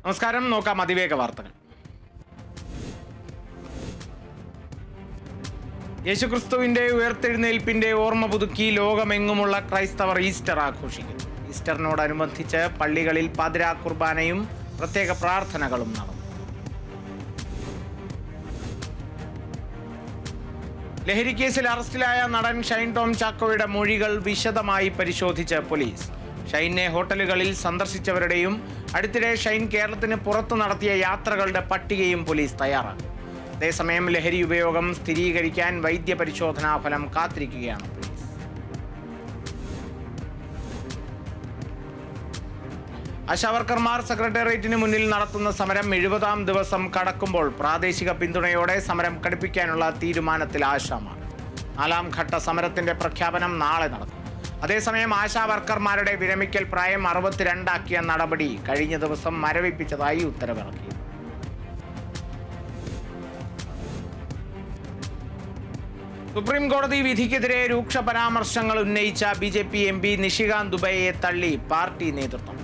നമസ്കാരം. നോക്കാം അതിവേഗ വാർത്തകൾ. യേശുക്രിസ്തുവിന്റെ ഉയർത്തെഴുന്നേൽപ്പിന്റെ ഓർമ്മ പുതുക്കി ലോകമെങ്ങുമുള്ള ക്രൈസ്തവർ ഈസ്റ്റർ ആഘോഷിക്കുന്നു. ഈസ്റ്ററിനോടനുബന്ധിച്ച് പള്ളികളിൽ പാതിരാ കുർബാനയും പ്രത്യേക പ്രാർത്ഥനകളും നടന്നു. ലഹരിക്കേസിൽ അറസ്റ്റിലായ നടൻ ഷൈൻ ടോം ചാക്കോയുടെ മൊഴികൾ വിശദമായി പരിശോധിച്ച് പോലീസ്. ഷൈനെ ഹോട്ടലുകളിൽ സന്ദർശിച്ചവരുടെയും അടുത്തിടെ ഷൈൻ കേരളത്തിന് പുറത്തു നടത്തിയ യാത്രകളുടെ പട്ടികയും പോലീസ് തയ്യാറാക്കി. അതേസമയം ലഹരി ഉപയോഗം സ്ഥിരീകരിക്കാൻ വൈദ്യപരിശോധനാ ഫലം കാത്തിരിക്കുകയാണ് പോലീസ്. ആശാവർക്കർമാർ സെക്രട്ടേറിയറ്റിന് മുന്നിൽ നടത്തുന്ന സമരം 70-ാം ദിവസം കടക്കുമ്പോൾ പ്രാദേശിക പിന്തുണയോടെ സമരം കടുപ്പിക്കാനുള്ള തീരുമാനത്തിൽ ആശാമാർ. 4ാം ഘട്ട സമരത്തിന്റെ പ്രഖ്യാപനം നാളെ നടക്കും. അതേസമയം ആശാവർക്കർമാരുടെ വിരമിക്കൽ പ്രായം 62 ആക്കിയ നടപടി കഴിഞ്ഞ ദിവസം മരവിപ്പിച്ചതായി ഉത്തരവിറക്കി. സുപ്രീം കോടതി വിധിക്കെതിരെ രൂക്ഷ പരാമർശങ്ങൾ ഉന്നയിച്ച BJP MP നിഷികാന്ത് ദുബെയെ തള്ളി പാർട്ടി നേതൃത്വം.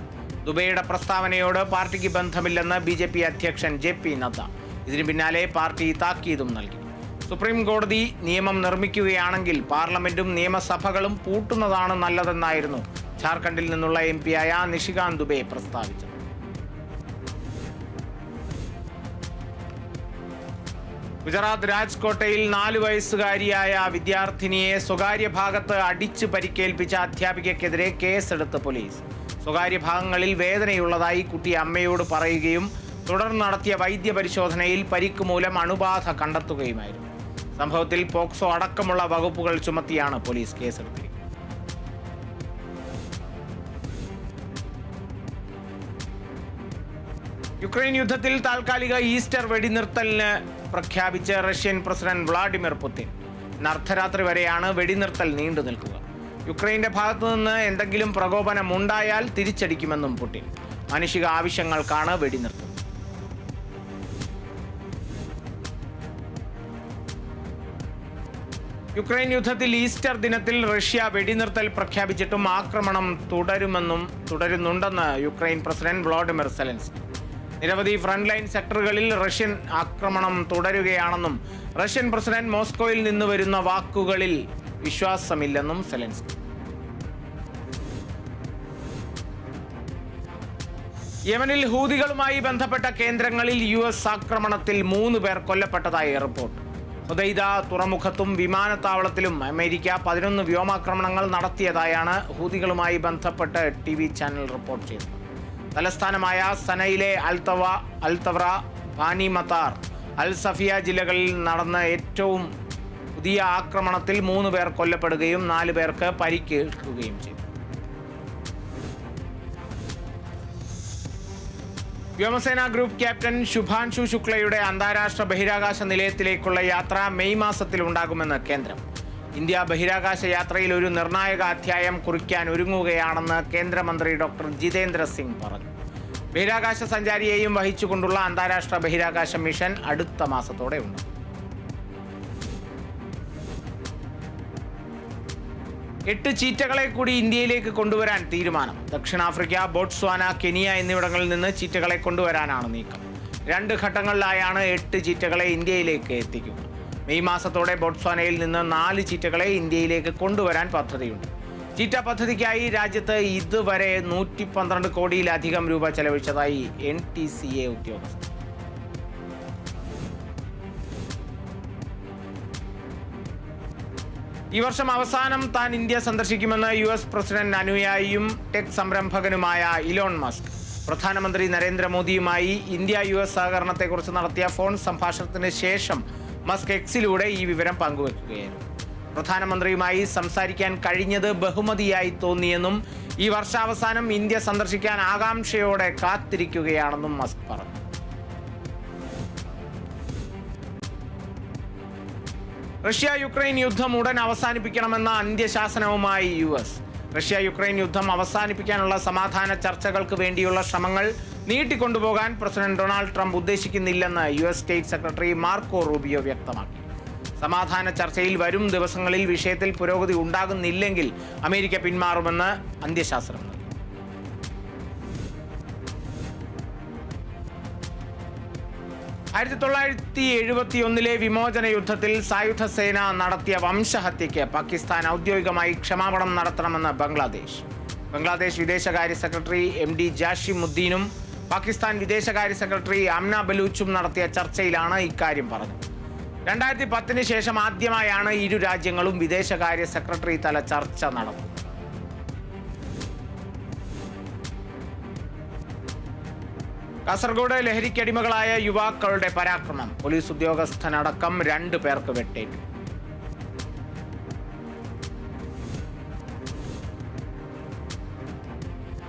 ദുബെയുടെ പ്രസ്താവനയോട് പാർട്ടിക്ക് ബന്ധമില്ലെന്ന് BJP അധ്യക്ഷൻ JP നദ്ദ. ഇതിനു പിന്നാലെ പാർട്ടി താക്കീതും നൽകി. സുപ്രീം കോടതി നിയമം നിർമ്മിക്കുകയാണെങ്കിൽ പാർലമെന്റും നിയമസഭകളും പൂട്ടുന്നതാണ് നല്ലതെന്നായിരുന്നു ജാർഖണ്ഡിൽ നിന്നുള്ള MP ആയ നിഷികാന്ത് ദുബെ പ്രസ്താവിച്ചത്. ഗുജറാത്ത് രാജ്കോട്ടയിൽ 4 വയസ്സുകാരിയായ വിദ്യാർത്ഥിനിയെ സ്വകാര്യ ഭാഗത്ത് അടിച്ച് പരിക്കേൽപ്പിച്ച അധ്യാപികയ്ക്കെതിരെ കേസെടുത്ത് പോലീസ്. സ്വകാര്യ ഭാഗങ്ങളിൽ വേദനയുള്ളതായി കുട്ടി അമ്മയോട് പറയുകയും തുടർന്ന് നടത്തിയ വൈദ്യപരിശോധനയിൽ പരിക്ക് മൂലം അണുബാധ കണ്ടെത്തുകയുമായിരുന്നു. സംഭവത്തിൽ പോക്സോ അടക്കമുള്ള വകുപ്പുകൾ ചുമത്തിയാണ് പോലീസ് കേസെടുത്തിരിക്കുന്നത്. യുക്രൈൻ യുദ്ധത്തിൽ താൽക്കാലിക ഈസ്റ്റർ വെടിനിർത്തലിന് പ്രഖ്യാപിച്ച റഷ്യൻ പ്രസിഡന്റ് വ്ളാഡിമിർ പുടിൻ. ഇന്ന് അർദ്ധരാത്രി വരെയാണ് വെടിനിർത്തൽ നീണ്ടു നിൽക്കുക. യുക്രൈന്റെ ഭാഗത്തു നിന്ന് എന്തെങ്കിലും പ്രകോപനം ഉണ്ടായാൽ തിരിച്ചടിക്കുമെന്നും പുടിൻ. മാനുഷിക ആവശ്യങ്ങൾക്കാണ് വെടിനിർത്തൽ. യുക്രൈൻ യുദ്ധത്തിൽ ഈസ്റ്റർ ദിനത്തിൽ റഷ്യ വെടിനിർത്തൽ പ്രഖ്യാപിച്ചിട്ടും ആക്രമണം തുടരുന്നുണ്ടെന്ന് യുക്രൈൻ പ്രസിഡന്റ് വ്ളാഡിമിർ സെലൻസ്കി. നിരവധി ഫ്രണ്ട് ലൈൻ സെക്ടറുകളിൽ റഷ്യൻ ആക്രമണം തുടരുകയാണെന്നും റഷ്യൻ പ്രസിഡന്റ് മോസ്കോയിൽ നിന്ന് വരുന്ന വാക്കുകളിൽ വിശ്വാസമില്ലെന്നും സെലൻസ്കി. യമനിൽ ഹൂതികളുമായി ബന്ധപ്പെട്ട കേന്ദ്രങ്ങളിൽ US ആക്രമണത്തിൽ 3 പേർ കൊല്ലപ്പെട്ടതായി റിപ്പോർട്ട്. ഹുദൈദ തുറമുഖത്തും വിമാനത്താവളത്തിലും അമേരിക്ക 11 വ്യോമാക്രമണങ്ങൾ നടത്തിയതായാണ് ഹൂതികളുമായി ബന്ധപ്പെട്ട് TV ചാനൽ റിപ്പോർട്ട് ചെയ്തത്. തലസ്ഥാനമായ സനയിലെ അൽതവറ, ബാനി മത്താർ, അൽ സഫിയ ജില്ലകളിൽ നടന്ന ഏറ്റവും പുതിയ ആക്രമണത്തിൽ 3 പേർ കൊല്ലപ്പെടുകയും 4 പേർക്ക് പരിക്കേൽക്കുകയും ചെയ്തു. വ്യോമസേന ഗ്രൂപ്പ് ക്യാപ്റ്റൻ ശുഭാൻഷു ശുക്ലയുടെ അന്താരാഷ്ട്ര ബഹിരാകാശ നിലയത്തിലേക്കുള്ള യാത്ര മെയ് മാസത്തിൽ ഉണ്ടാകുമെന്ന് കേന്ദ്രം. ഇന്ത്യ ബഹിരാകാശ യാത്രയിൽ ഒരു നിർണായക അധ്യായം കുറിക്കാൻ ഒരുങ്ങുകയാണെന്ന് കേന്ദ്രമന്ത്രി ഡോക്ടർ ജിതേന്ദ്ര സിംഗ് പറഞ്ഞു. ബഹിരാകാശ സഞ്ചാരിയെയും വഹിച്ചുകൊണ്ടുള്ള അന്താരാഷ്ട്ര ബഹിരാകാശ മിഷൻ അടുത്ത മാസത്തോടെ ഉണ്ട്. എട്ട് ചീറ്റകളെ കൂടി ഇന്ത്യയിലേക്ക് കൊണ്ടുവരാൻ തീരുമാനം. ദക്ഷിണാഫ്രിക്ക, ബോട്സ്വാന, കെനിയ എന്നിവിടങ്ങളിൽ നിന്ന് ചീറ്റകളെ കൊണ്ടുവരാനാണ് നീക്കം. 2 ഘട്ടങ്ങളിലായാണ് 8 ചീറ്റകളെ ഇന്ത്യയിലേക്ക് എത്തിക്കുക. മെയ് മാസത്തോടെ ബോട്സ്വാനയിൽ നിന്ന് 4 ചീറ്റകളെ ഇന്ത്യയിലേക്ക് കൊണ്ടുവരാൻ പദ്ധതിയുണ്ട്. ചീറ്റ പദ്ധതിക്കായി രാജ്യത്ത് ഇതുവരെ 112 കോടിയിലധികം രൂപ ചെലവഴിച്ചതായി NTCA ഉദ്യോഗസ്ഥർ. ഈ വർഷം അവസാനം താൻ ഇന്ത്യ സന്ദർശിക്കുമെന്ന് US പ്രസിഡന്റ് അനുയായിയും ടെക് സംരംഭകനുമായ ഇലോൺ മസ്ക്. പ്രധാനമന്ത്രി നരേന്ദ്രമോദിയുമായി ഇന്ത്യ US സഹകരണത്തെക്കുറിച്ച് നടത്തിയ ഫോൺ സംഭാഷണത്തിന് ശേഷം മസ്ക് എക്സിലൂടെ ഈ വിവരം പങ്കുവെക്കുകയായിരുന്നു. പ്രധാനമന്ത്രിയുമായി സംസാരിക്കാൻ കഴിഞ്ഞത് ബഹുമതിയായി തോന്നിയെന്നും ഈ വർഷാവസാനം ഇന്ത്യ സന്ദർശിക്കാൻ ആകാംക്ഷയോടെ കാത്തിരിക്കുകയാണെന്നും മസ്ക് പറഞ്ഞു. റഷ്യ യുക്രൈൻ യുദ്ധം ഉടൻ അവസാനിപ്പിക്കണമെന്ന അന്ത്യശാസനവുമായി US. റഷ്യ യുക്രൈൻ യുദ്ധം അവസാനിപ്പിക്കാനുള്ള സമാധാന ചർച്ചകൾക്ക് വേണ്ടിയുള്ള ശ്രമങ്ങൾ നീട്ടിക്കൊണ്ടുപോകാൻ പ്രസിഡന്റ് ഡൊണാൾഡ് ട്രംപ് ഉദ്ദേശിക്കുന്നില്ലെന്ന് US state secretary Marco Rubio വ്യക്തമാക്കി. സമാധാന ചർച്ചയിൽ വരും ദിവസങ്ങളിൽ വിഷയത്തിൽ പുരോഗതി ഉണ്ടാകുന്നില്ലെങ്കിൽ അമേരിക്ക പിന്മാറുമെന്ന് അന്ത്യശാസനം നൽകി. 1971 വിമോചന യുദ്ധത്തിൽ സായുധ സേന നടത്തിയ വംശഹത്യയ്ക്ക് പാകിസ്ഥാൻ ഔദ്യോഗികമായി ക്ഷമാപണം നടത്തണമെന്ന് ബംഗ്ലാദേശ് വിദേശകാര്യ സെക്രട്ടറി MD ജാഷിമുദ്ദീനും പാകിസ്ഥാൻ വിദേശകാര്യ സെക്രട്ടറി അംന ബലൂച്ചും നടത്തിയ ചർച്ചയിലാണ് ഇക്കാര്യം പറഞ്ഞത്. 2010 ശേഷം ആദ്യമായാണ് ഇരു രാജ്യങ്ങളും വിദേശകാര്യ സെക്രട്ടറി തല ചർച്ച നടത്തുന്നത്. കാസർഗോഡ് ലഹരിക്കടിമകളായ യുവാക്കളുടെ പരാക്രമം. പോലീസ് ഉദ്യോഗസ്ഥനടക്കം 2 പേർക്ക് വെട്ടേറ്റു.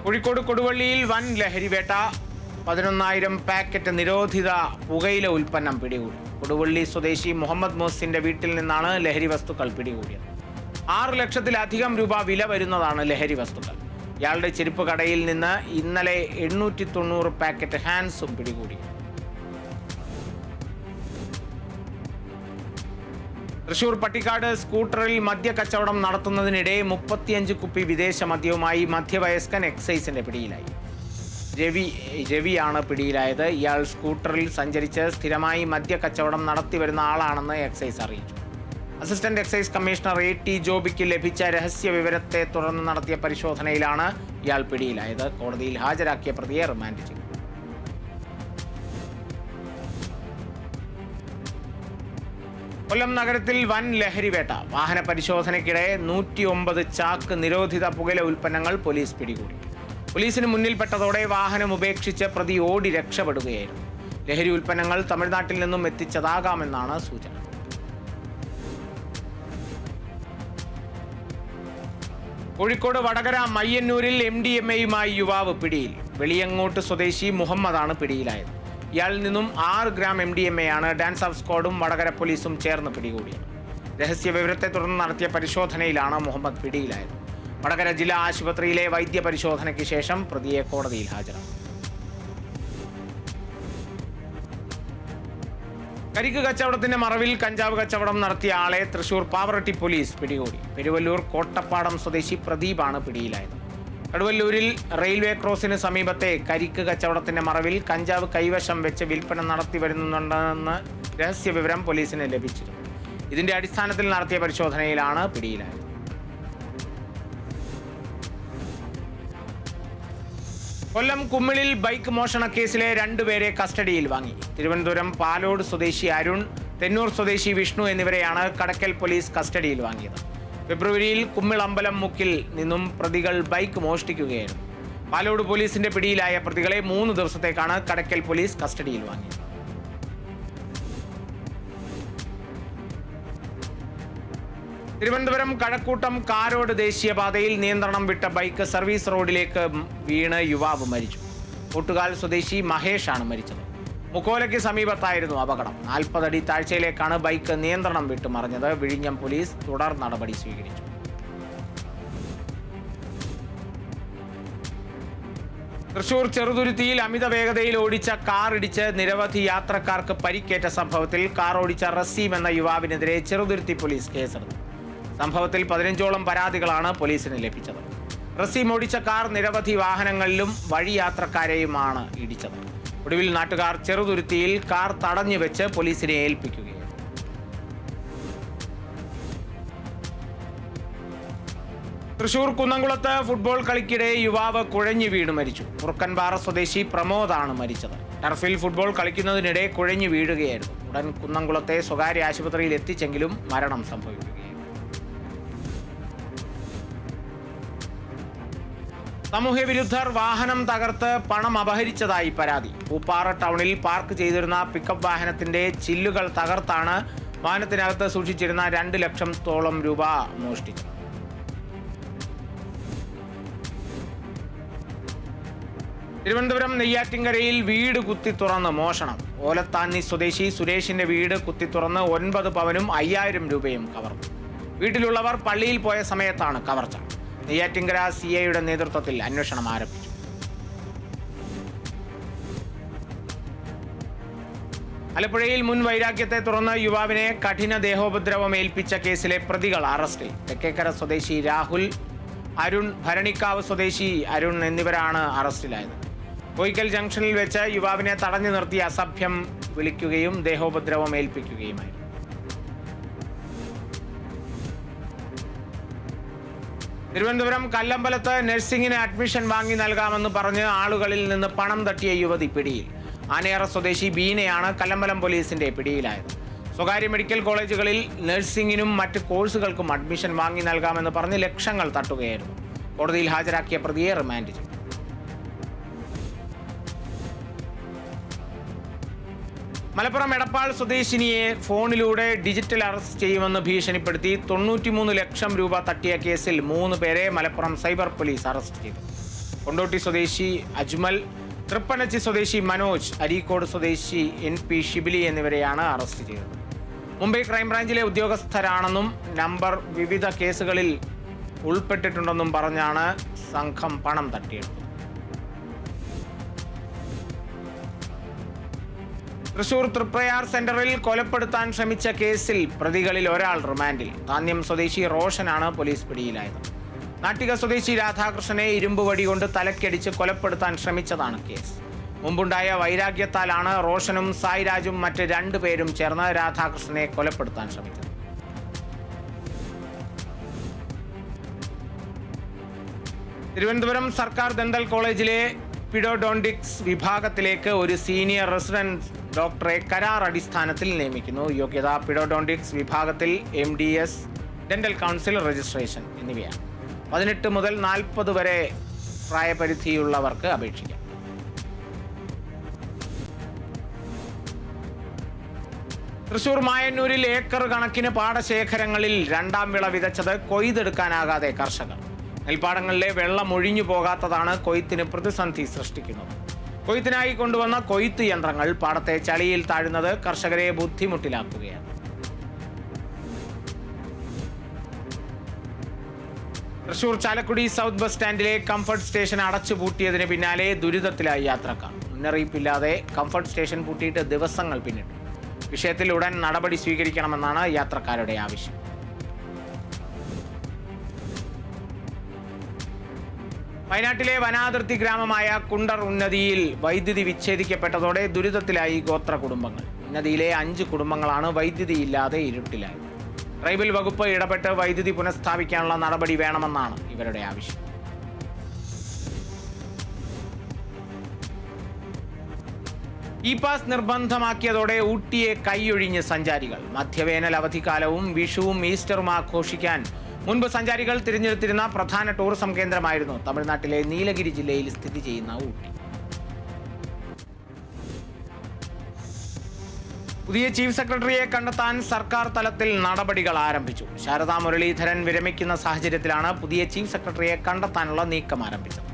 കോഴിക്കോട് കൊടുവള്ളിയിൽ വൻ ലഹരിവേട്ട. 11,000 പാക്കറ്റ് നിരോധിത പുകയില ഉൽപ്പന്നം പിടികൂടി. കൊടുവള്ളി സ്വദേശി മുഹമ്മദ് മോസിന്റെ വീട്ടിൽ നിന്നാണ് ലഹരി വസ്തുക്കൾ പിടികൂടിയത്. 6 ലക്ഷത്തിലധികം രൂപ വില വരുന്നതാണ് ലഹരി വസ്തുക്കൾ. ഇയാളുടെ ചെരുപ്പ് കടയിൽ നിന്ന് ഇന്നലെ 890 പാക്കറ്റ് ഹാൻസും പിടികൂടി. തൃശൂർ പട്ടിക്കാട് സ്കൂട്ടറിൽ മദ്യക്കച്ചവടം നടത്തുന്നതിനിടെ 35 കുപ്പി വിദേശ മദ്യവുമായി മധ്യവയസ്കൻ എക്സൈസിന്റെ പിടിയിലായി. രവിയാണ് പിടിയിലായത്. ഇയാൾ സ്കൂട്ടറിൽ സഞ്ചരിച്ച് സ്ഥിരമായി മദ്യക്കച്ചവടം നടത്തിവരുന്ന ആളാണെന്ന് എക്സൈസ് അറിയിച്ചു. അസിസ്റ്റന്റ് എക്സൈസ് കമ്മീഷണർ AT ജോബിക്ക് ലഭിച്ച രഹസ്യ വിവരത്തെ തുടർന്ന് നടത്തിയ പരിശോധനയിലാണ് ഇയാൾ പിടിയിലായത്. കോടതിയിൽ ഹാജരാക്കിയ പ്രതിയെ റിമാൻഡ് ചെയ്തു. കൊല്ലം നഗരത്തിൽ വൻ ലഹരിവേട്ട. വാഹന പരിശോധനയ്ക്കിടെ 109 ചാക്ക് നിരോധിത പുകയില ഉൽപ്പന്നങ്ങൾ പോലീസ് പിടികൂടി. പോലീസിന് മുന്നിൽപ്പെട്ടതോടെ വാഹനം ഉപേക്ഷിച്ച് പ്രതി ഓടി രക്ഷപ്പെടുകയായിരുന്നു. ലഹരി ഉൽപ്പന്നങ്ങൾ തമിഴ്നാട്ടിൽ നിന്നും എത്തിച്ചതാകാമെന്നാണ് സൂചന. കോഴിക്കോട് വടകര മയ്യന്നൂരിൽ MDMAയുമായി യുവാവ് പിടിയിൽ. വെളിയങ്ങോട്ട് സ്വദേശി മുഹമ്മദാണ് പിടിയിലായത്. ഇയാളിൽ നിന്നും 6 ഗ്രാം MDMAയാണ് ഡാൻസ് ഓഫ് സ്ക്വാഡും വടകര പോലീസും ചേർന്ന് പിടികൂടിയത്. രഹസ്യ വിവരത്തെ തുടർന്ന് നടത്തിയ പരിശോധനയിലാണ് മുഹമ്മദ് പിടിയിലായത്. വടകര ജില്ലാ ആശുപത്രിയിലെ വൈദ്യപരിശോധനയ്ക്ക് ശേഷം പ്രതിയെ കോടതിയിൽ ഹാജരാക്കി. കരിക്ക് കച്ചവടത്തിന്റെ മറവിൽ കഞ്ചാവ് കച്ചവടം നടത്തിയ ആളെ തൃശൂർ പാവറട്ടി പോലീസ് പിടികൂടി. പെരുവല്ലൂർ കോട്ടപ്പാടം സ്വദേശി പ്രദീപാണ് പിടിയിലായത്. കടുവല്ലൂരിൽ റെയിൽവേ ക്രോസിന് സമീപത്തെ കരിക്ക് കച്ചവടത്തിന്റെ മറവിൽ കഞ്ചാവ് കൈവശം വെച്ച് വിൽപ്പന നടത്തി വരുന്നുണ്ടെന്ന് രഹസ്യ വിവരം പോലീസിന് ലഭിച്ചിരുന്നു. ഇതിന്റെ അടിസ്ഥാനത്തിൽ നടത്തിയ പരിശോധനയിലാണ് പിടിയിലായത്. കൊല്ലം കുമ്മിളിൽ ബൈക്ക് മോഷണ കേസിലെ 2 പേരെ കസ്റ്റഡിയിൽ വാങ്ങി. തിരുവനന്തപുരം പാലോട് സ്വദേശി അരുൺ, തെന്നൂർ സ്വദേശി വിഷ്ണു എന്നിവരെയാണ് കടക്കൽ പോലീസ് കസ്റ്റഡിയിൽ വാങ്ങിയത്. ഫെബ്രുവരിയിൽ കുമ്മിളമ്പലം മുക്കിൽ നിന്നും പ്രതികൾ ബൈക്ക് മോഷ്ടിക്കുകയായിരുന്നു. പാലോട് പോലീസിന്റെ പിടിയിലായ പ്രതികളെ 3 ദിവസത്തേക്കാണ് കടക്കൽ പോലീസ് കസ്റ്റഡിയിൽ വാങ്ങിയത്. തിരുവനന്തപുരം കഴക്കൂട്ടം കാരോട് ദേശീയപാതയിൽ നിയന്ത്രണം വിട്ട ബൈക്ക് സർവീസ് റോഡിലേക്ക് വീണ് യുവാവ് മരിച്ചു. കൂട്ടുകാൽ സ്വദേശി മഹേഷാണ് മരിച്ചത്. മുക്കോലയ്ക്ക് സമീപത്തായിരുന്നു അപകടം. 40 അടി താഴ്ചയിലേക്കാണ് ബൈക്ക് നിയന്ത്രണം വിട്ടു മറിഞ്ഞത്. വിഴിഞ്ഞം പോലീസ് തുടർ നടപടി സ്വീകരിച്ചു. തൃശൂർ ചെറുതുരുത്തിയിൽ അമിത വേഗതയിൽ ഓടിച്ച കാർ ഇടിച്ച് നിരവധി യാത്രക്കാർക്ക് പരിക്കേറ്റ സംഭവത്തിൽ കാർ ഓടിച്ച റസീം എന്ന യുവാവിനെതിരെ ചെറുതുരുത്തി പോലീസ് കേസെടുത്തു. സംഭവത്തിൽ 15ഓളം പരാതികളാണ് പോലീസിന് ലഭിച്ചത്. റസീം ഓടിച്ച കാർ നിരവധി വാഹനങ്ങളിലും വഴിയാത്രക്കാരെയുമാണ് ഇടിച്ചത്. ഒടുവിൽ നാട്ടുകാർ ചെറുതുരുത്തിയിൽ കാർ തടഞ്ഞു വെച്ച് പോലീസിനെ ഏൽപ്പിക്കുകയായിരുന്നു. തൃശൂർ കുന്നംകുളത്ത് ഫുട്ബോൾ കളിക്കിടെ യുവാവ് കുഴഞ്ഞു വീണ് മരിച്ചു. കുറുക്കൻപാറ സ്വദേശി പ്രമോദാണ് മരിച്ചത്. ടർഫിൽ ഫുട്ബോൾ കളിക്കുന്നതിനിടെ കുഴഞ്ഞു വീഴുകയായിരുന്നു. ഉടൻ കുന്നംകുളത്തെ സ്വകാര്യ ആശുപത്രിയിൽ എത്തിച്ചെങ്കിലും മരണം സംഭവിക്കുകയായിരുന്നു. സാമൂഹ്യ വിരുദ്ധർ വാഹനം തകർത്ത് പണം അപഹരിച്ചതായി പരാതി. പൂപ്പാറ ടൗണിൽ പാർക്ക് ചെയ്തിരുന്ന പിക്കപ്പ് വാഹനത്തിന്റെ ചില്ലുകൾ തകർത്താണ് വാഹനത്തിനകത്ത് സൂക്ഷിച്ചിരുന്ന 2 ലക്ഷത്തോളം രൂപ മോഷ്ടിച്ചത്. തിരുവനന്തപുരം നെയ്യാറ്റിൻകരയിൽ വീട് കുത്തി തുറന്ന് മോഷണം. ഓലത്താന്നി സ്വദേശി സുരേഷിന്റെ വീട് കുത്തി തുറന്ന് 9 പവനും 5000 രൂപയും കവർന്നു. വീട്ടിലുള്ളവർ പള്ളിയിൽ പോയ സമയത്താണ് കവർച്ച. നെയ്യാറ്റിൻകര CIയുടെ നേതൃത്വത്തിൽ അന്വേഷണം ആരംഭിച്ചു. ആലപ്പുഴയിൽ മുൻ വൈരാഗ്യത്തെ തുടർന്ന് യുവാവിനെ കഠിന ദേഹോപദ്രവം ഏൽപ്പിച്ച കേസിലെ പ്രതികൾ അറസ്റ്റിൽ. തെക്കേക്കര സ്വദേശി രാഹുൽ, അരുൺ, ഭരണിക്കാവ് സ്വദേശി അരുൺ എന്നിവരാണ് അറസ്റ്റിലായത്. കോയിക്കൽ ജംഗ്ഷനിൽ വെച്ച് യുവാവിനെ തടഞ്ഞു നിർത്തി അസഭ്യം വിളിക്കുകയും ദേഹോപദ്രവം ഏൽപ്പിക്കുകയുമായിരുന്നു. തിരുവനന്തപുരം കല്ലമ്പലത്ത് നഴ്സിംഗിന് അഡ്മിഷൻ വാങ്ങി നൽകാമെന്ന് പറഞ്ഞ് ആളുകളിൽ നിന്ന് പണം തട്ടിയ യുവതി പിടിയിൽ. ആനയറ സ്വദേശി ബീനയാണ് കല്ലമ്പലം പോലീസിന്റെ പിടിയിലായത്. സ്വകാര്യ മെഡിക്കൽ കോളേജുകളിൽ നഴ്സിംഗിനും മറ്റ് കോഴ്സുകൾക്കും അഡ്മിഷൻ വാങ്ങി നൽകാമെന്ന് പറഞ്ഞ് ലക്ഷങ്ങൾ തട്ടുകയായിരുന്നു. കോടതിയിൽ ഹാജരാക്കിയ പ്രതിയെ റിമാൻഡ് ചെയ്തു. മലപ്പുറം എടപ്പാൾ സ്വദേശിനിയെ ഫോണിലൂടെ ഡിജിറ്റൽ അറസ്റ്റ് ചെയ്യുമെന്ന് ഭീഷണിപ്പെടുത്തി 93 ലക്ഷം രൂപ തട്ടിയ കേസിൽ 3 പേരെ മലപ്പുറം സൈബർ പോലീസ് അറസ്റ്റ് ചെയ്തു. കൊണ്ടോട്ടി സ്വദേശി അജ്മൽ, തൃപ്പനച്ചി സ്വദേശി മനോജ്, അരീക്കോട് സ്വദേശി NP ഷിബിലി എന്നിവരെയാണ് അറസ്റ്റ് ചെയ്തത്. മുംബൈ ക്രൈംബ്രാഞ്ചിലെ ഉദ്യോഗസ്ഥരാണെന്നും നമ്പർ വിവിധ കേസുകളിൽ ഉൾപ്പെട്ടിട്ടുണ്ടെന്നും പറഞ്ഞാണ് സംഘം പണം തട്ടിയെടുത്തത്. തൃശൂർ തൃപ്രയാർ സെന്ററിൽ കൊലപ്പെടുത്താൻ ശ്രമിച്ച കേസിൽ പ്രതികളിൽ ഒരാൾ റിമാൻഡിൽ. താന്യം സ്വദേശി റോഷനാണ് പോലീസ് പിടിയിലായത്. നാട്ടിക സ്വദേശി രാധാകൃഷ്ണനെ ഇരുമ്പ് വടി കൊണ്ട് തലക്കടിച്ച് കൊലപ്പെടുത്താൻ ശ്രമിച്ചതാണ് കേസ്. മുമ്പുണ്ടായ വൈരാഗ്യത്താലാണ് റോഷനും സായിരാജും മറ്റ് 2 പേരും ചേർന്ന് രാധാകൃഷ്ണനെ കൊലപ്പെടുത്താൻ ശ്രമിച്ചത്. തിരുവനന്തപുരം സർക്കാർ ദന്തൽ കോളേജിലെ പിഡോഡോണ്ടിക്സ് വിഭാഗത്തിലേക്ക് ഒരു സീനിയർ റെസിഡന്റ് ഡോക്ടറെ കരാർ അടിസ്ഥാനത്തിൽ നിയമിക്കുന്നു. യോഗ്യത പിഡോഡോണ്ടിക്സ് വിഭാഗത്തിൽ MDS, ഡെന്റൽ കൗൺസിൽ രജിസ്ട്രേഷൻ എന്നിവയാണ്. 18 മുതൽ 40 വരെ പ്രായപരിധിയുള്ളവർക്ക് അപേക്ഷിക്കാം. തൃശൂർ മായന്നൂരിൽ ഏക്കർ കണക്കിന് പാടശേഖരങ്ങളിൽ 2ാം വിള വിതച്ചത് കൊയ്തെടുക്കാനാകാതെ കർഷകർ. നെൽപ്പാടങ്ങളിലെ വെള്ളം ഒഴിഞ്ഞു പോകാത്തതാണ് കൊയ്ത്തിന് പ്രതിസന്ധി സൃഷ്ടിക്കുന്നത്. കൊയ്ത്തിനായി കൊണ്ടുവന്ന കൊയ്ത്ത് യന്ത്രങ്ങൾ പാടത്തെ ചളിയിൽ താഴുന്നത് കർഷകരെ ബുദ്ധിമുട്ടിലാക്കുകയാണ്. തൃശൂർ ചാലക്കുടി സൗത്ത് ബസ് സ്റ്റാൻഡിലെ കംഫർട്ട് സ്റ്റേഷൻ അടച്ചുപൂട്ടിയതിന് പിന്നാലെ ദുരിതത്തിലായി യാത്രക്കാർ. മുന്നറിയിപ്പില്ലാതെ കംഫർട്ട് സ്റ്റേഷൻ പൂട്ടിയിട്ട് ദിവസങ്ങൾ പിന്നിട്ടു. വിഷയത്തിൽ ഉടൻ നടപടി സ്വീകരിക്കണമെന്നാണ് യാത്രക്കാരുടെ ആവശ്യം. വയനാട്ടിലെ വനാതിർത്തി ഗ്രാമമായ കുണ്ടർ ഉന്നതിയിൽ വൈദ്യുതി വിച്ഛേദിക്കപ്പെട്ടതോടെ ദുരിതത്തിലായി ഗോത്ര കുടുംബങ്ങൾ. ഉന്നതിയിലെ 5 കുടുംബങ്ങളാണ് വൈദ്യുതിയില്ലാതെ ഇരുട്ടിലായത്. ട്രൈബൽ വകുപ്പ് ഇടപെട്ട് വൈദ്യുതി പുനഃസ്ഥാപിക്കാനുള്ള നടപടി വേണമെന്നാണ് ഇവരുടെ ആവശ്യം. ഇ-പാസ് നിർബന്ധമാക്കിയതോടെ ഊട്ടിയെ കൈയൊഴിഞ്ഞ് സഞ്ചാരികൾ. മധ്യവേനൽ അവധിക്കാലവും വിഷുവും ഈസ്റ്ററും ആഘോഷിക്കാൻ മുൻപ് സഞ്ചാരികൾ തിരഞ്ഞെടുത്തിരുന്ന പ്രധാന ടൂറിസം കേന്ദ്രമായിരുന്നു തമിഴ്നാട്ടിലെ നീലഗിരി ജില്ലയിൽ സ്ഥിതി ചെയ്യുന്ന ഊട്ടി. പുതിയ ചീഫ് സെക്രട്ടറിയെ കണ്ടെത്താൻ സർക്കാർ തലത്തിൽ നടപടികൾ ആരംഭിച്ചു. ശാരദാ മുരളീധരൻ വിരമിക്കുന്ന സാഹചര്യത്തിലാണ് പുതിയ ചീഫ് സെക്രട്ടറിയെ കണ്ടെത്താനുള്ള നീക്കം ആരംഭിച്ചത്.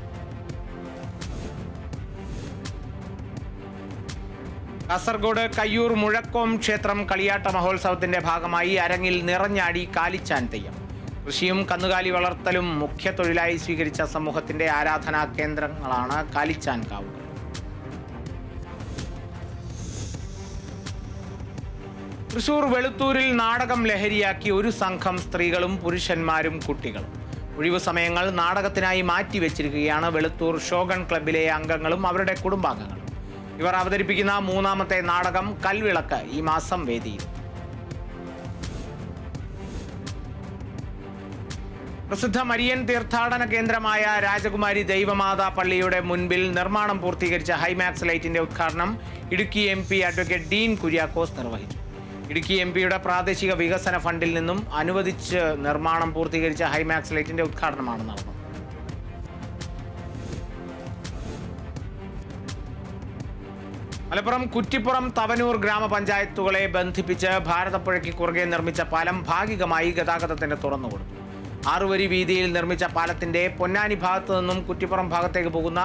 കാസർഗോഡ് കയ്യൂർ മുഴക്കോം ക്ഷേത്രം കളിയാട്ട മഹോത്സവത്തിന്റെ ഭാഗമായി അരങ്ങിൽ നിറഞ്ഞാടി കാലിച്ചാൻ തെയ്യം. കൃഷിയും കന്നുകാലി വളർത്തലും മുഖ്യ തൊഴിലായി സ്വീകരിച്ച സമൂഹത്തിന്റെ ആരാധനാ കേന്ദ്രങ്ങളാണ് കാലിച്ചാൻ കാവുകൾ. തൃശൂർ വെളുത്തൂരിൽ നാടകം ലഹരിയാക്കി ഒരു സംഘം സ്ത്രീകളും പുരുഷന്മാരും കുട്ടികളും. ഒഴിവു സമയങ്ങൾ നാടകത്തിനായി മാറ്റിവെച്ചിരിക്കുകയാണ് വെളുത്തൂർ ഷോഗൺ ക്ലബിലെ അംഗങ്ങളും അവരുടെ കുടുംബാംഗങ്ങളും. ഇവർ അവതരിപ്പിക്കുന്ന 3ാമത്തെ നാടകം കൽവിളക്ക് ഈ മാസം വേദിയിൽ. പ്രസിദ്ധ മരിയൻ തീർത്ഥാടന കേന്ദ്രമായ രാജകുമാരി ദൈവമാതാ പള്ളിയുടെ മുൻപിൽ നിർമ്മാണം പൂർത്തീകരിച്ച ഹൈമാക്സ് ലൈറ്റിന്റെ ഉദ്ഘാടനം ഇടുക്കി MP അഡ്വക്കേറ്റ് ഡീൻ കുര്യാക്കോസ് നിർവഹിച്ചു. ഇടുക്കി MPയുടെ പ്രാദേശിക വികസന ഫണ്ടിൽ നിന്നും അനുവദിച്ച് നിർമ്മാണം പൂർത്തീകരിച്ച ഹൈമാക്സ് ലൈറ്റിന്റെ ഉദ്ഘാടനമാണ് നടന്നത്. മലപ്പുറം കുറ്റിപ്പുറം തവനൂർ ഗ്രാമപഞ്ചായത്തുകളെ ബന്ധിപ്പിച്ച് ഭാരതപ്പുഴയ്ക്ക് കുറുകെ നിർമ്മിച്ച പാലം ഭാഗികമായി ഗതാഗതത്തിന് തുറന്നുകൊടുത്തു. 6 വരി വീതിയിൽ നിർമ്മിച്ച പാലത്തിന്റെ പൊന്നാനി ഭാഗത്തു നിന്നും കുറ്റിപ്പുറം ഭാഗത്തേക്ക് പോകുന്ന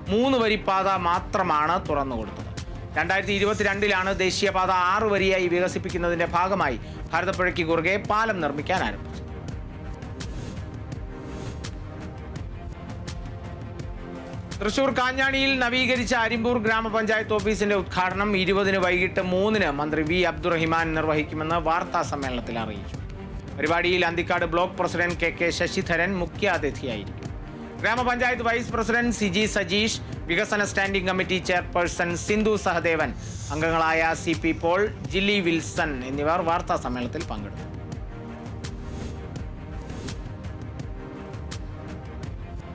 3 വരിപ്പാത മാത്രമാണ് തുറന്നുകൊടുത്തത്. 2022-ലാണ് ദേശീയപാത 6 വരിയായി വികസിപ്പിക്കുന്നതിന്റെ ഭാഗമായി ഭാരതപ്പുഴയ്ക്ക് കുറുകെ പാലം നിർമ്മിക്കാൻ ആരംഭിച്ചത്. തൃശൂർ കാഞ്ഞാണിയിൽ നവീകരിച്ച അരിമ്പൂർ ഗ്രാമപഞ്ചായത്ത് ഓഫീസിന്റെ ഉദ്ഘാടനം 20-ന് വൈകിട്ട് 3-ന് മന്ത്രി V അബ്ദുറഹിമാൻ നിർവഹിക്കുമെന്ന് വാർത്താ സമ്മേളനത്തിൽ അറിയിച്ചു. പരിപാടിയിൽ Anthikad block president KK Sasidharan മുഖ്യാതിഥിയായിരിക്കും. ഗ്രാമപഞ്ചായത്ത് വൈസ് പ്രസിഡന്റ് സിജി സജീഷ്, വികസന standing committee chairperson Sindhu Sahadevan, അംഗങ്ങളായ CP പോൾ, ജില്ലി വിൽസൺ എന്നിവർ വാർത്താ സമ്മേളനത്തിൽ പങ്കെടുത്തു.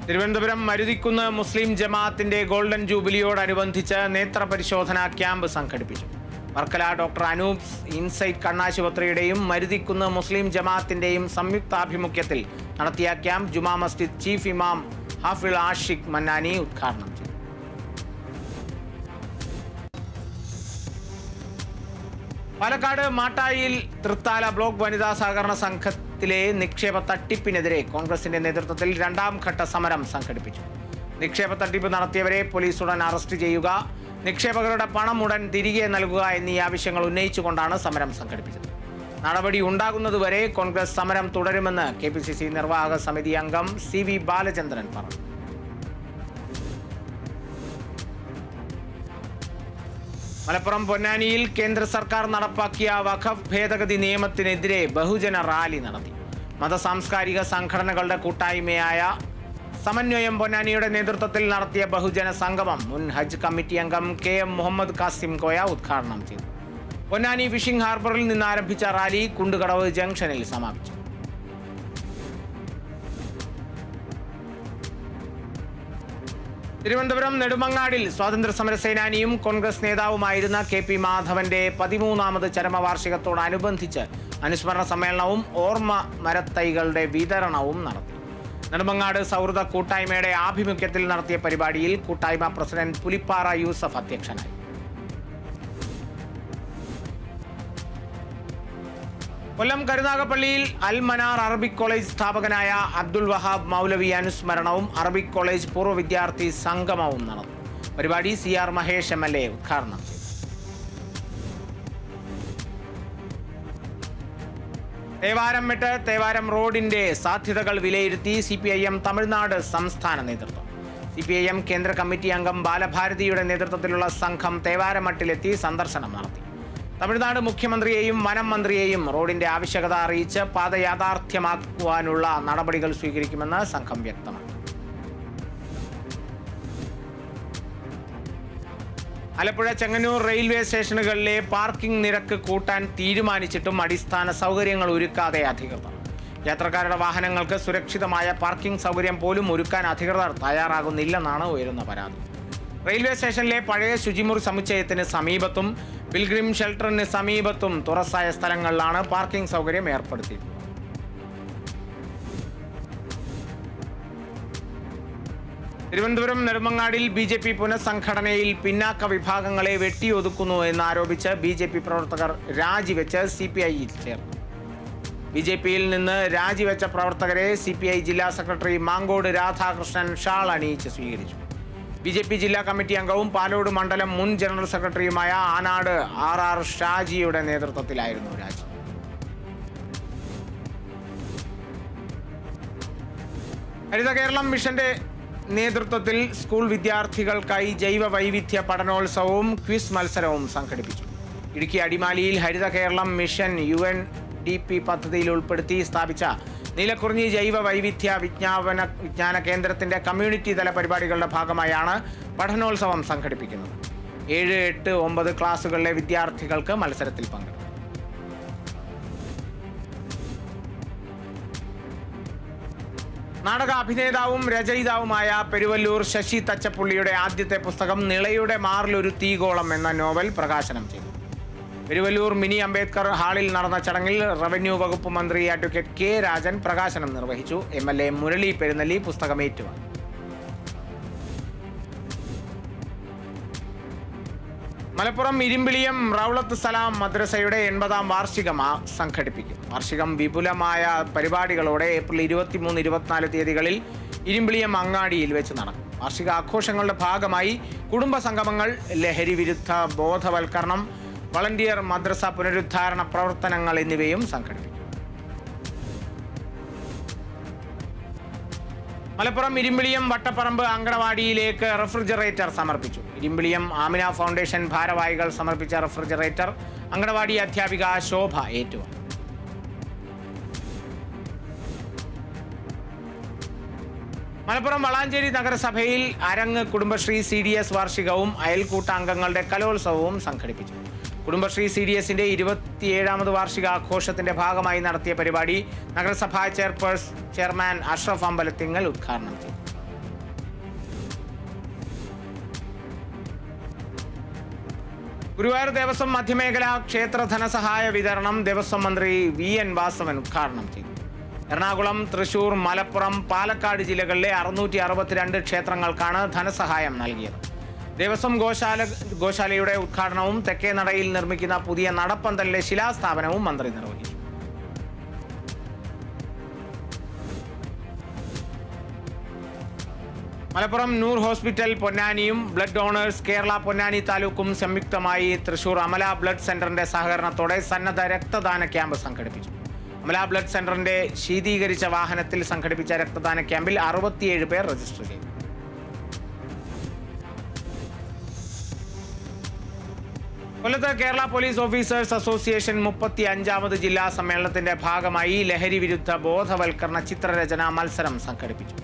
തിരുവനന്തപുരം മരുതിക്കുന്ന് മുസ്ലിം ജമാഅത്തിന്റെ ഗോൾഡൻ ജൂബിലിയോടനുബന്ധിച്ച് നേത്രപരിശോധനാ ക്യാമ്പ് സംഘടിപ്പിച്ചു. വർക്കല ഡോക്ടർ അനൂപ് ഇൻസൈറ്റ് കണ്ണാശുപത്രിയുടെയും മരുതിക്കുന്ന് മുസ്ലിം ജമാഅത്തിന്റെയും സംയുക്താഭിമുഖ്യത്തിൽ നടത്തിയ ക്യാമ്പ് ജുമാ മസ്ജിദ് ചീഫ് ഇമാം ഹാഫിൾ ആഷിഖ് മന്നാനി ഉദ്ഘാടനം ചെയ്തു. പാലക്കാട് മാട്ടായിയിൽ തൃത്താല ബ്ലോക്ക് വനിതാ സഹകരണ സംഘത്തിലെ നിക്ഷേപ തട്ടിപ്പിനെതിരെ കോൺഗ്രസിന്റെ നേതൃത്വത്തിൽ 2ാം ഘട്ട സമരം സംഘടിപ്പിച്ചു. നിക്ഷേപ തട്ടിപ്പ് നടത്തിയവരെ പോലീസ് ഉടൻ അറസ്റ്റ് ചെയ്യുക, നിക്ഷേപകരുടെ പണം ഉടൻ തിരികെ നൽകുക എന്നീ ആവശ്യങ്ങൾ ഉന്നയിച്ചുകൊണ്ടാണ് സമരം സംഘടിപ്പിച്ചത്. നടപടി ഉണ്ടാകുന്നതുവരെ കോൺഗ്രസ് സമരം തുടരുമെന്ന് KPCC നിർവാഹക സമിതി അംഗം CV ബാലചന്ദ്രൻ പറഞ്ഞു. മലപ്പുറം പൊന്നാനിയിൽ കേന്ദ്ര സർക്കാർ നടപ്പാക്കിയ വഖഫ് ഭേദഗതി നിയമത്തിനെതിരെ ബഹുജന റാലി നടത്തി. മതസാംസ്കാരിക സംഘടനകളുടെ കൂട്ടായ്മയായ സമന്വയം പൊന്നാനിയുടെ നേതൃത്വത്തിൽ നടത്തിയ ബഹുജന സംഗമം മുൻ ഹജ്ജ് കമ്മിറ്റി അംഗം KM മുഹമ്മദ് കാസിം കോയ ഉദ്ഘാടനം ചെയ്തു. പൊന്നാനി ഫിഷിംഗ് ഹാർബറിൽ നിന്ന് ആരംഭിച്ച റാലി കുണ്ടുകടവ് ജംഗ്ഷനിൽ സമാപിച്ചു. തിരുവനന്തപുരം നെടുമങ്ങാടിൽ സ്വാതന്ത്ര്യ സമര സേനാനിയും കോൺഗ്രസ് നേതാവുമായിരുന്ന KP മാധവന്റെ 13ാമത് ചരമവാർഷികത്തോടനുബന്ധിച്ച് അനുസ്മരണ സമ്മേളനവും ഓർമ്മ മരത്തൈകളുടെ വിതരണവും നടത്തി. നെടുമങ്ങാട് സൗഹൃദ കൂട്ടായ്മയുടെ ആഭിമുഖ്യത്തിൽ നടത്തിയ പരിപാടിയിൽ കൂട്ടായ്മ പ്രസിഡന്റ് പുലിപ്പാറ യൂസഫ് അധ്യക്ഷനായി. കൊല്ലം കരുനാഗപ്പള്ളിയിൽ അൽ മനാർ അറബിക് കോളേജ് സ്ഥാപകനായ അബ്ദുൽ വഹാബ് മൗലവി അനുസ്മരണവും അറബിക് കോളേജ് പൂർവ്വ വിദ്യാർത്ഥി സംഗമവും നടന്നു. പരിപാടി CR മഹേഷ് MLA ഉദ്ഘാടനം ചെയ്തു. തേവാരം മെട്ട് തേവാരം റോഡിന്റെ സാധ്യതകൾ വിലയിരുത്തി CPIM തമിഴ്നാട് സംസ്ഥാന നേതൃത്വം. CPIM കേന്ദ്ര കമ്മിറ്റി അംഗം ബാലഭാരതിയുടെ നേതൃത്വത്തിലുള്ള സംഘം തേവാരമട്ടിലെത്തി സന്ദർശനം നടത്തി. തമിഴ്നാട് മുഖ്യമന്ത്രിയെയും വനം മന്ത്രിയെയും റോഡിന്റെ ആവശ്യകത അറിയിച്ച് പാത യാഥാർത്ഥ്യമാക്കുവാനുള്ള നടപടികൾ സ്വീകരിക്കുമെന്ന് സംഘം വ്യക്തമാക്കി. ആലപ്പുഴ ചെങ്ങന്നൂർ റെയിൽവേ സ്റ്റേഷനുകളിലെ പാർക്കിംഗ് നിരക്ക് കൂട്ടാൻ തീരുമാനിച്ചിട്ടും അടിസ്ഥാന സൗകര്യങ്ങൾ ഒരുക്കാതെ അധികൃതർ. യാത്രക്കാരുടെ വാഹനങ്ങൾക്ക് സുരക്ഷിതമായ പാർക്കിംഗ് സൗകര്യം പോലും ഒരുക്കാൻ അധികൃതർ തയ്യാറാകുന്നില്ലെന്നാണ് ഉയരുന്ന പരാതി. റെയിൽവേ സ്റ്റേഷനിലെ പഴയ ശുചിമുറി സമുച്ചയത്തിന് സമീപത്തും പിൽഗ്രിം ഷെൽട്ടറിന് സമീപത്തും തുറസായ സ്ഥലങ്ങളിലാണ് പാർക്കിംഗ് സൗകര്യം ഏർപ്പെടുത്തിയിട്ടുള്ളത്. തിരുവനന്തപുരം നെടുമങ്ങാടിൽ BJP പുനഃസംഘടനയിൽ പിന്നാക്ക വിഭാഗങ്ങളെ വെട്ടിയൊതുക്കുന്നു എന്നാരോപിച്ച് BJP പ്രവർത്തകർ രാജിവെച്ച് CPIയിൽ ചേർന്നു. BJPയിൽ നിന്ന് രാജിവെച്ച പ്രവർത്തകരെ CPI ജില്ലാ സെക്രട്ടറി മാങ്കോട് രാധാകൃഷ്ണൻ ഷാൾ അണിയിച്ച് സ്വീകരിച്ചു. BJP ജില്ലാ കമ്മിറ്റി അംഗവും പാലോട് മണ്ഡലം മുൻ ജനറൽ സെക്രട്ടറിയുമായ ആനാട് RR ഷാജിയുടെ നേതൃത്വത്തിലായിരുന്നു രാജി. ഹരിത കേരളം മിഷന്റെ നേതൃത്വത്തിൽ സ്കൂൾ വിദ്യാർത്ഥികൾക്കായി ജൈവ വൈവിധ്യ പഠനോത്സവവും ക്വിസ് മത്സരവും സംഘടിപ്പിച്ചു. ഇടുക്കി അടിമാലിയിൽ ഹരിത കേരളം മിഷൻ UNDP പദ്ധതിയിൽ ഉൾപ്പെടുത്തി സ്ഥാപിച്ച നീലക്കുറിഞ്ഞി ജൈവ വൈവിധ്യ വിജ്ഞാന കേന്ദ്രത്തിന്റെ കമ്മ്യൂണിറ്റി തല പരിപാടികളുടെ ഭാഗമായാണ് പഠനോത്സവം സംഘടിപ്പിക്കുന്നത്. 7, 8, 9 ക്ലാസുകളിലെ വിദ്യാർത്ഥികൾക്ക് മത്സരത്തിൽ പങ്കെടുക്കും. നാടക അഭിനേതാവും രചയിതാവുമായ പെരുവല്ലൂർ ശശി തച്ചപ്പുള്ളിയുടെ ആദ്യത്തെ പുസ്തകം നിളയുടെ മാറിലൊരു തീഗോളം എന്ന നോവൽ പ്രകാശനം ചെയ്തു. പെരുവല്ലൂർ മിനി അംബേദ്കർ ഹാളിൽ നടന്ന ചടങ്ങിൽ റവന്യൂ വകുപ്പ് മന്ത്രി അഡ്വക്കേറ്റ് K രാജൻ പ്രകാശനം നിർവഹിച്ചു. MLA മുരളി പെരുന്നല്ലി പുസ്തകം ഏറ്റുവാങ്ങി. മലപ്പുറം ഇരുമ്പിളിയം റൗളത്ത് സലാം മദ്രസയുടെ 80ാം വാർഷികം സംഘടിപ്പിക്കും. വാർഷികം വിപുലമായ പരിപാടികളോടെ ഏപ്രിൽ 23, 24 തീയതികളിൽ ഇരുമ്പിളിയം അങ്ങാടിയിൽ വെച്ച് നടക്കും. വാർഷിക ആഘോഷങ്ങളുടെ ഭാഗമായി കുടുംബ സംഗമങ്ങൾ, ലഹരി വിരുദ്ധ ബോധവൽക്കരണം, വളണ്ടിയർ മദ്രസ പുനരുദ്ധാരണ പ്രവർത്തനങ്ങൾ എന്നിവയും സംഘടിപ്പിക്കും. മലപ്പുറം ഇരുമ്പിളിയം വട്ടപ്പറമ്പ് അങ്കണവാടിയിലേക്ക് റെഫ്രിജറേറ്റർ സമർപ്പിച്ചു. ഇരുമ്പിളിയം ആമിന ഫൗണ്ടേഷൻ ഭാരവാഹികൾ സമർപ്പിച്ച റെഫ്രിജറേറ്റർ അങ്കണവാടി അധ്യാപിക ശോഭ ഏറ്റുവാങ്ങി. മലപ്പുറം വളാഞ്ചേരി നഗരസഭയിൽ അരങ്ങ് കുടുംബശ്രീ CDS വാർഷികവും അയൽക്കൂട്ടാംഗങ്ങളുടെ കലോത്സവവും സംഘടിപ്പിച്ചു. കുടുംബശ്രീ CDSന്റെ 27ാമത് വാർഷികാഘോഷത്തിന്റെ ഭാഗമായി നടത്തിയ പരിപാടി നഗരസഭാ ചെയർമാൻ അഷ്റഫ് അമ്പലത്തിങ്ങൽ ഉദ്ഘാടനം ചെയ്തു. ഗുരുവായൂർ ദേവസ്വം മധ്യമേഖലാ ക്ഷേത്ര ധനസഹായ വിതരണം ദേവസ്വം മന്ത്രി VN വാസവൻ ഉദ്ഘാടനം ചെയ്തു. എറണാകുളം, തൃശൂർ, മലപ്പുറം, പാലക്കാട് ജില്ലകളിലെ 662 ക്ഷേത്രങ്ങൾക്കാണ് ധനസഹായം നൽകിയത്. ദേവസ്വം ഗോശാലയുടെ ഉദ്ഘാടനവും തെക്കേ നടയിൽ നിർമ്മിക്കുന്ന പുതിയ നടപ്പന്തലിലെ ശിലാസ്ഥാപനവും മന്ത്രി നിർവഹിച്ചു. മലപ്പുറം നൂർ ഹോസ്പിറ്റൽ പൊന്നാനിയും ബ്ലഡ് ഡോണേഴ്സ് കേരള പൊന്നാനി താലൂക്കും സംയുക്തമായി തൃശൂർ അമല ബ്ലഡ് സെന്ററിന്റെ സഹകരണത്തോടെ സന്നദ്ധ രക്തദാന ക്യാമ്പ് സംഘടിപ്പിച്ചു. അമല ബ്ലഡ് സെന്ററിന്റെ ശീതീകരിച്ച വാഹനത്തിൽ സംഘടിപ്പിച്ച രക്തദാന ക്യാമ്പിൽ 67 പേർ രജിസ്റ്റർ ചെയ്തു. കൊല്ലത്ത് കേരള പോലീസ് ഓഫീസേഴ്സ് അസോസിയേഷൻ 35ാമത് ജില്ലാ സമ്മേളനത്തിന്റെ ഭാഗമായി ലഹരി വിരുദ്ധ ബോധവൽക്കരണ ചിത്രരചന മത്സരം സംഘടിപ്പിച്ചു.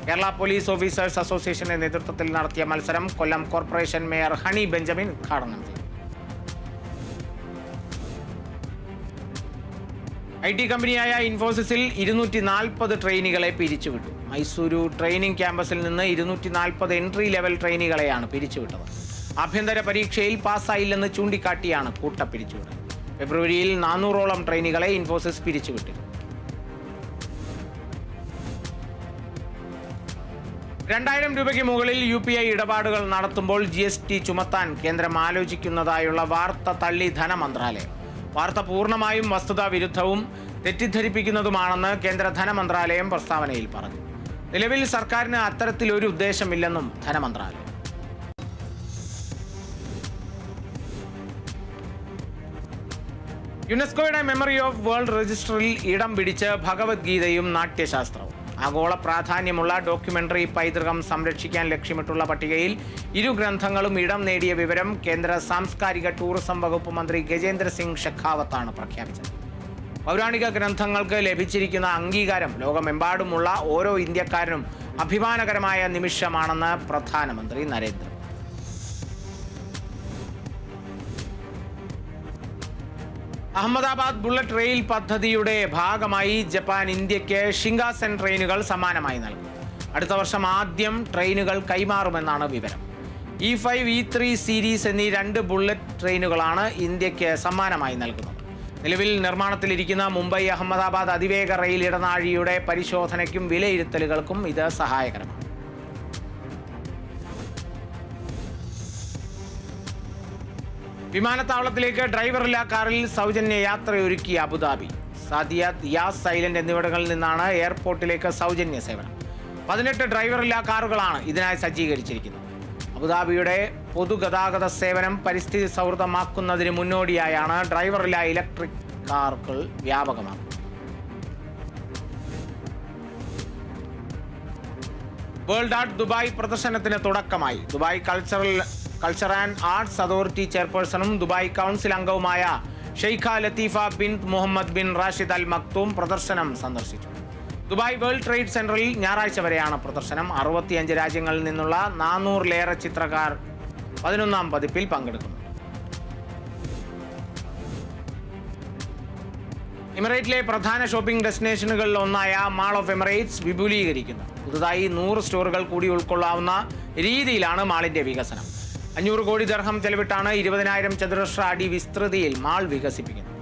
കേരള പോലീസ് ഓഫീസേഴ്സ് അസോസിയേഷന്റെ നേതൃത്വത്തിൽ നടത്തിയ മത്സരം കൊല്ലം കോർപ്പറേഷൻ മേയർ ഹണി ബെഞ്ചമിൻ ഉദ്ഘാടനം ചെയ്തു. IT കമ്പനിയായ ഇൻഫോസിസിൽ 240 ട്രെയിനികളെ പിരിച്ചുവിട്ടു. മൈസൂരു ട്രെയിനിംഗ് ക്യാമ്പസിൽ നിന്ന് 240 എൻട്രി ലെവൽ ട്രെയിനികളെയാണ് പിരിച്ചുവിട്ടത്. ആഭ്യന്തര പരീക്ഷയിൽ പാസ്സായില്ലെന്ന് ചൂണ്ടിക്കാട്ടിയാണ് കൂട്ടപ്പിരിച്ചുവിടൽ. ഫെബ്രുവരിയിൽ 400ഓളം ട്രെയിനികളെ ഇൻഫോസിസ് പിരിച്ചുവിട്ടിരുന്നു. 2000 രൂപയ്ക്ക് മുകളിൽ UPI ഇടപാടുകൾ നടത്തുമ്പോൾ GST ചുമത്താൻ കേന്ദ്രം ആലോചിക്കുന്നതായുള്ള വാർത്ത തള്ളി ധനമന്ത്രാലയം. വാർത്ത പൂർണ്ണമായും വസ്തുതാ വിരുദ്ധവും തെറ്റിദ്ധരിപ്പിക്കുന്നതുമാണെന്ന് കേന്ദ്ര ധനമന്ത്രാലയം പ്രസ്താവനയിൽ പറഞ്ഞു. നിലവിൽ സർക്കാരിന് അത്തരത്തിലൊരു ഉദ്ദേശമില്ലെന്നും ധനമന്ത്രാലയം. യുനെസ്കോയുടെ മെമ്മറി ഓഫ് വേൾഡ് രജിസ്റ്ററിൽ ഇടം പിടിച്ച് ഭഗവത്ഗീതയും നാട്യശാസ്ത്രവും. ആഗോള പ്രാധാന്യമുള്ള ഡോക്യുമെന്ററി പൈതൃകം സംരക്ഷിക്കാൻ ലക്ഷ്യമിട്ടുള്ള പട്ടികയിൽ 2 ഗ്രന്ഥങ്ങളും ഇടം നേടിയ വിവരം കേന്ദ്ര സാംസ്കാരിക ടൂറിസം വകുപ്പ് മന്ത്രി ഗജേന്ദ്ര സിംഗ് ഷെഖാവത്താണ് പ്രഖ്യാപിച്ചത്. പൗരാണിക ഗ്രന്ഥങ്ങൾക്ക് ലഭിച്ചിരിക്കുന്ന അംഗീകാരം ലോകമെമ്പാടുമുള്ള ഓരോ ഇന്ത്യക്കാരനും അഭിമാനകരമായ നിമിഷമാണെന്ന് പ്രധാനമന്ത്രി നരേന്ദ്ര. അഹമ്മദാബാദ് ബുള്ളറ്റ് റെയിൽ പദ്ധതിയുടെ ഭാഗമായി ജപ്പാൻ ഇന്ത്യക്ക് ഷിങ്കാസെൻ ട്രെയിനുകൾ സമ്മാനമായി നൽകും. അടുത്ത വർഷം ആദ്യം ട്രെയിനുകൾ കൈമാറുമെന്നാണ് വിവരം. E5, E3 സീരീസ് എന്നീ 2 ബുള്ളറ്റ് ട്രെയിനുകളാണ് ഇന്ത്യക്ക് സമ്മാനമായി നൽകുന്നത്. നിലവിൽ നിർമ്മാണത്തിലിരിക്കുന്ന മുംബൈ അഹമ്മദാബാദ് അതിവേഗ റെയിൽ ഇടനാഴിയുടെ പരിശോധനയ്ക്കും വിലയിരുത്തലുകൾക്കും ഇത് സഹായകരമാണ്. വിമാനത്താവളത്തിലേക്ക് ഡ്രൈവറില്ലാ കാറിൽ സൗജന്യ യാത്രയൊരുക്കി അബുദാബി. സാദിയാത്ത്, യാസ്, സൈലന്റ് എന്നിവിടങ്ങളിൽ നിന്നാണ് എയർപോർട്ടിലേക്ക് സൗജന്യ സേവനം. 18 ഡ്രൈവറില്ലാ കാറുകളാണ് ഇതിനായി സജ്ജീകരിച്ചിരിക്കുന്നത്. അബുദാബിയുടെ പൊതുഗതാഗത സേവനം പരിസ്ഥിതി സൗഹൃദമാക്കുന്നതിന് മുന്നോടിയായാണ് ഡ്രൈവറില്ലാ ഇലക്ട്രിക് കാറുകൾ വ്യാപകമാക്കുന്നത്. വേൾഡ് ആർട്ട് ദുബായ് പ്രദർശനത്തിന് തുടക്കമായി. Dubai culture and arts authority ചെയർപേഴ്സണും ദുബായ് കൗൺസിൽ അംഗവുമായ Sheikha Latifa bin Mohammed bin Rashid Al Maktoum പ്രദർശനം സന്ദർശിച്ചു. ദുബായ് വേൾഡ് ട്രേഡ് സെന്ററിൽ ഞായറാഴ്ച വരെയാണ് പ്രദർശനം. 65 രാജ്യങ്ങളിൽ നിന്നുള്ള 400-ലേറെ ചിത്രകാർ 11ാം പതിപ്പിൽ പങ്കെടുക്കുന്നു. എമിറേറ്റിലെ പ്രധാന ഷോപ്പിംഗ് ഡെസ്റ്റിനേഷനുകളിൽ ഒന്നായ മാൾ ഓഫ് എമിറേറ്റ്സ് വിപുലീകരിക്കുന്നു. പുതുതായി 100 സ്റ്റോറുകൾ കൂടി ഉൾക്കൊള്ളാവുന്ന രീതിയിലാണ് മാളിന്റെ വികസനം. 500 കോടി ദിർഹം ചെലവിട്ടാണ് 20,000 ചതുരശ്ര അടി വിസ്തൃതിയിൽ മാൾ വികസിപ്പിക്കുന്നത്.